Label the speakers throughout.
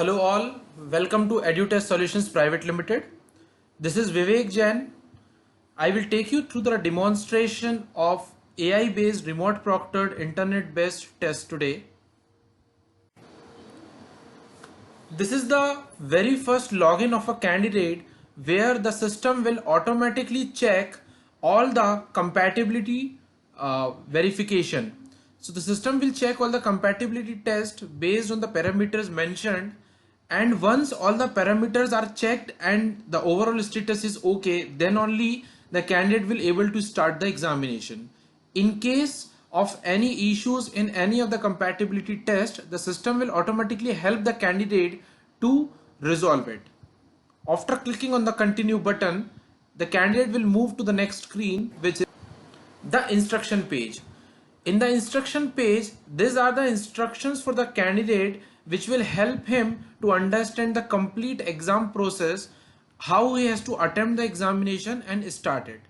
Speaker 1: Hello all, welcome to EduTest Solutions Private Limited. This is Vivek Jain. I will take you through the demonstration of AI-based remote proctored internet-based test today. This is the very first login of a candidate where the system will automatically check all the compatibility verification. So the system will check all the compatibility test based on the parameters mentioned, and once all the parameters are checked and the overall status is okay, then only the candidate will able to start the examination. In case of any issues in any of the compatibility test, the system will automatically help the candidate to resolve it. After clicking on the continue button, the candidate will move to the next screen, which is the instruction page. In the instruction page, these are the instructions for the candidate which will help him to understand the complete exam process, how he has to attempt the examination and start it.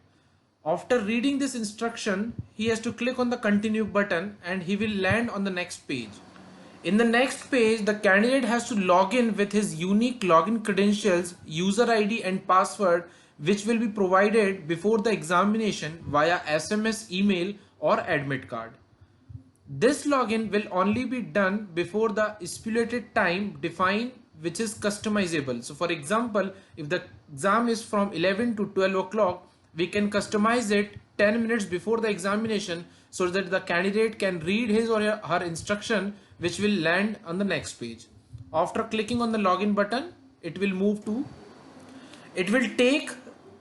Speaker 1: After reading this instruction, he has to click on the continue button and he will land on the next page. In the next page, the candidate has to log in with his unique login credentials, user ID and password, which will be provided before the examination via SMS, email or admit card. This login will only be done before the stipulated time defined, which is customizable. So for example, if the exam is from 11 to 12 o'clock, we can customize it 10 minutes before the examination so that the candidate can read his or her instruction, which will land on the next page. After clicking on the login button, it will take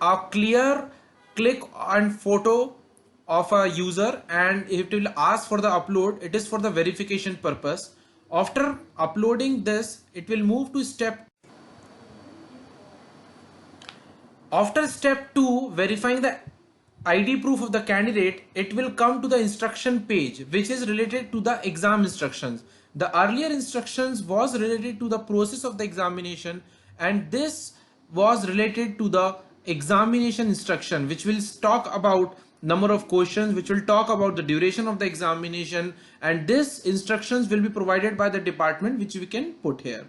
Speaker 1: a clear click and photo of a user and it will ask for the upload. It is for the verification purpose. After uploading this, it will move to step. After step 2, verifying the ID proof of the candidate, it will come to the instruction page, which is related to the exam instructions. The earlier instructions was related to the process of the examination, and this was related to the examination instruction, which will talk about number of questions, which will talk about the duration of the examination, and this instructions will be provided by the department, which we can put here.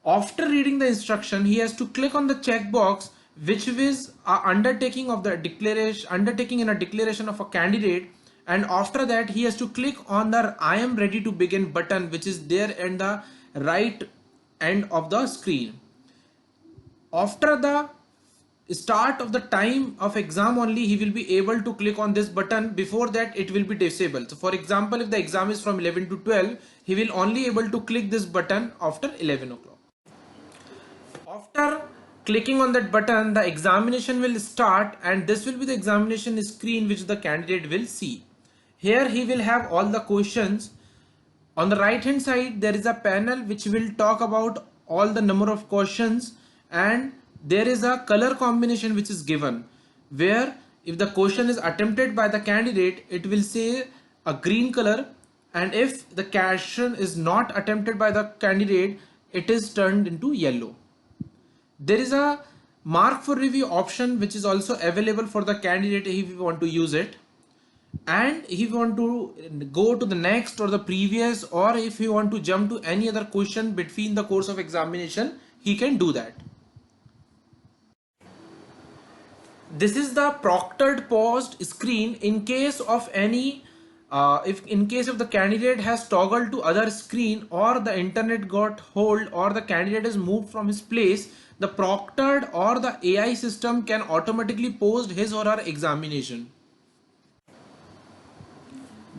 Speaker 1: After reading the instruction, he has to click on the checkbox, which is undertaking in a declaration of a candidate, and after that he has to click on the I am ready to begin button, which is there in the right end of the screen. After the start of the time of exam only he will be able to click on this button. Before that it will be disabled. So for example, if the exam is from 11 to 12, he will only able to click this button after 11 o'clock. After clicking on that button, the examination will start, and this will be the examination screen which the candidate will see. Here he will have all the questions. On the right hand side there is a panel which will talk about all the number of questions, and there is a color combination which is given, where if the question is attempted by the candidate, it will say a green color, and if the question is not attempted by the candidate, it is turned into yellow. There is a mark for review option which is also available for the candidate if you want to use it, and if you want to go to the next or the previous, or if you want to jump to any other question between the course of examination, he can do that. This is the proctored paused screen in case of any if the candidate has toggled to other screen, or the internet got hold, or the candidate is moved from his place, the proctored or the AI system can automatically pause his or her examination.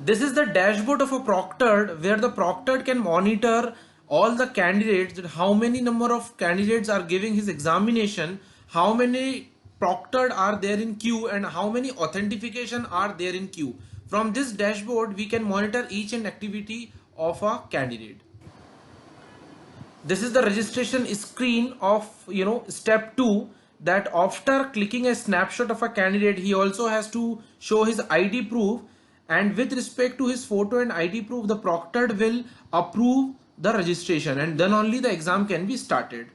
Speaker 1: This is the dashboard of a proctored, where the proctored can monitor all the candidates, that how many number of candidates are giving his examination, how many proctored are there in queue, and how many authentication are there in queue. From this dashboard we can monitor each and activity of a candidate. This is the registration screen of step 2, that after clicking a snapshot of a candidate, he also has to show his ID proof, and with respect to his photo and ID proof, the proctored will approve the registration, and then only the exam can be started.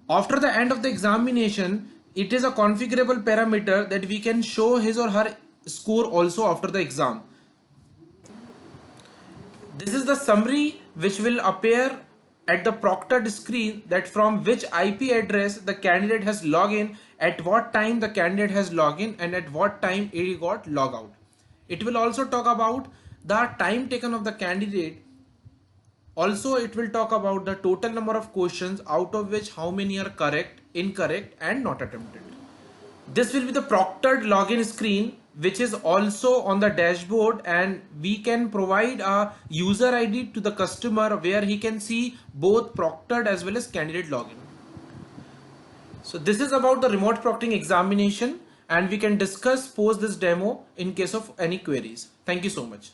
Speaker 1: After the end of the examination, it is a configurable parameter that we can show his or her score also after the exam. This is the summary which will appear at the proctored screen that from which IP address the candidate has logged in, at what time the candidate has logged in, and at what time he got log out. It will also talk about the time taken of the candidate. Also, it will talk about the total number of questions, out of which how many are correct, incorrect, and not attempted. This will be the proctored login screen, which is also on the dashboard, and we can provide a user ID to the customer where he can see both proctored as well as candidate login. So this is about the remote proctoring examination, and we can discuss post this demo in case of any queries. Thank you so much.